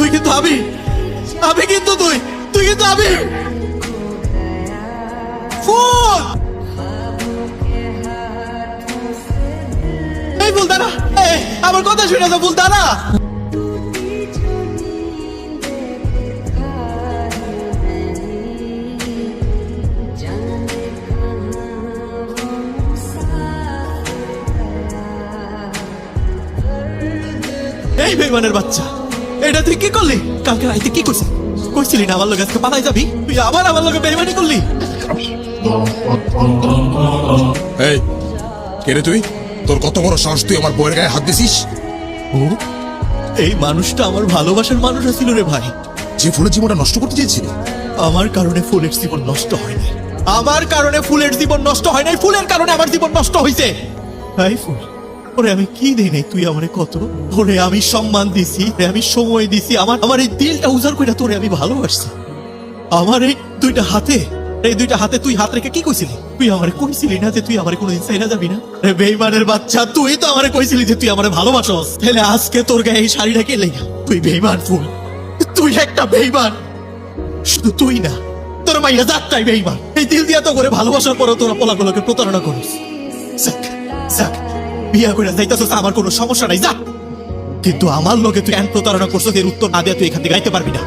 তুই কিন্তু আমি কিন্তু তুই কিন্তু ফুল এই ফুল দাঁড়া, আমার কথা শুনে তো ফুল দাঁড়া। এই বেইমানের বাচ্চা, এটা তুই কি করলি? কালকে রাইতে কি করছিস? কইছিলি না আমার লোক আজকে পালাই যাবি, তুই আবার আমার লোকে বেইমানি করলি। এই কে রে তুই? তোর কত বড় সাহস, তুই আমার বউয়ের গায়ে হাত দিছিস? ও, এই মানুষটা আমার ভালোবাসার মানুষ ছিল রে ভাই। যে ফুলের জীবনটা নষ্ট করতে চেয়েছিলি। আমার কারণে ফুলের জীবন নষ্ট হয় নাই, আমার কারণে ফুলের জীবন নষ্ট হয় নাই, ফুলের কারণে আমার জীবন নষ্ট হইছে। এই ফুল, ওরে আমি কি দেই নাই তুই আমারে কত? ওরে আমি সম্মান দিছি, আমি সময় দিছি, আমার এই দিলটা উজাড় কইরা তোরে আমি ভালোবাসছি। আমার এই দুইটা হাতে তুই হাত রেখে কি কইছিলি? তুই আমারে কইছিলি না যে তুই আমারে কোনোদিন চাইনা যাবি না? রে বেইমানের বাচ্চা, তুই তো আমারে কইছিলি যে তুই আমারে ভালোবাসস। তাহলে আজকে তোর গায়ে এই শাড়িটা কে লেগা? তুই বেইমান ফুল, তুই একটা বেইমান। শুধু তুই না, তোর মাইয়া যাত্রাই বেইমান। এই দিল দিয়া তো করে ভালোবাসার পরও তোরা পোলাগুলোকে প্রতারণা করিস। যাক, বিয়া করে যাইতাছস, আমার কোনো সমস্যা নাই, যা। কিন্তু আমার লোকে তুই কেন প্রতারণা করছিস এর উত্তর না দিয়া তুই এখান থেকে গাইতে পারবি না।